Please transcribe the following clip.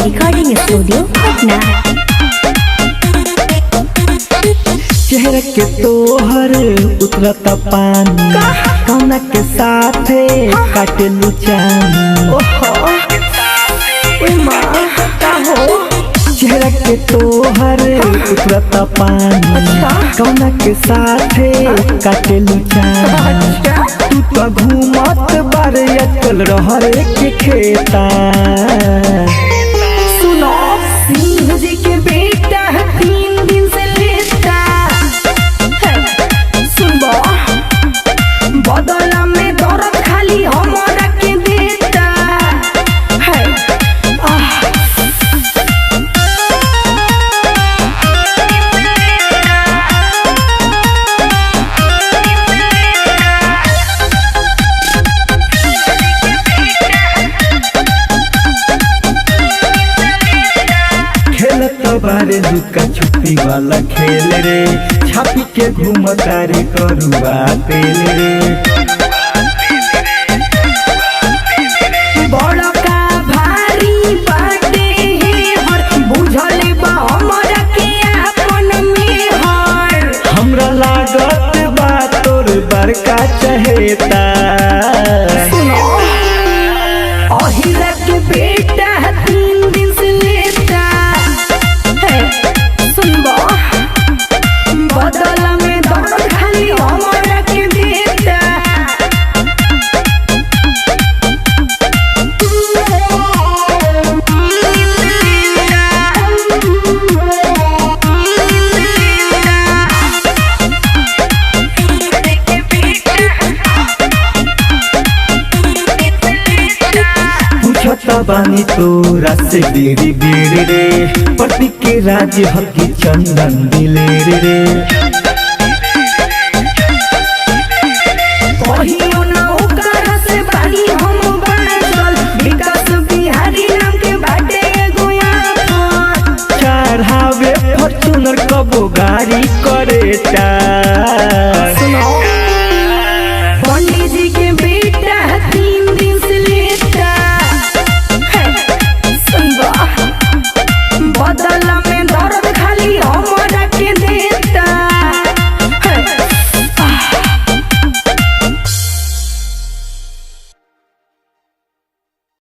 Recording studio Patna. चेहरा के तोहर उतरता पानी कौना के साथे काटेलू चानी। चेहरा के तोहर उतरता पानी कौना के साथे काटेलू चानी। तू तो घूमत बारे अटकल रहरे के खेता। सुनो सिंह जी के बेटा 3 दिन से लेता है। सुनबो बदला में दर्द खाली हमरा के देता है। बारे लुका छुपी वाला खेल रे छापी के घूमता रे करुआ तेल रे। बड़ा का भारी बाटे है हर बुझले बा हमरा के अपन में हर। हमरा लागत बा तोर बड़का चहेता। सुनो अहिरा के बेटा 3 दिन से लेता है। सुनबो बदला में दर्द खाली हमरा के देता। पूछता बानी तोरा से बेरी बेरी रे पति के राज हकी चंदन दिलेर रे। कहियो ना ओकरा से बानी हम बाजल विकास बिहारी नाम के बाटे गोया। चढ़ावे फॉर्च्यूनर कबो गाड़ी करेता।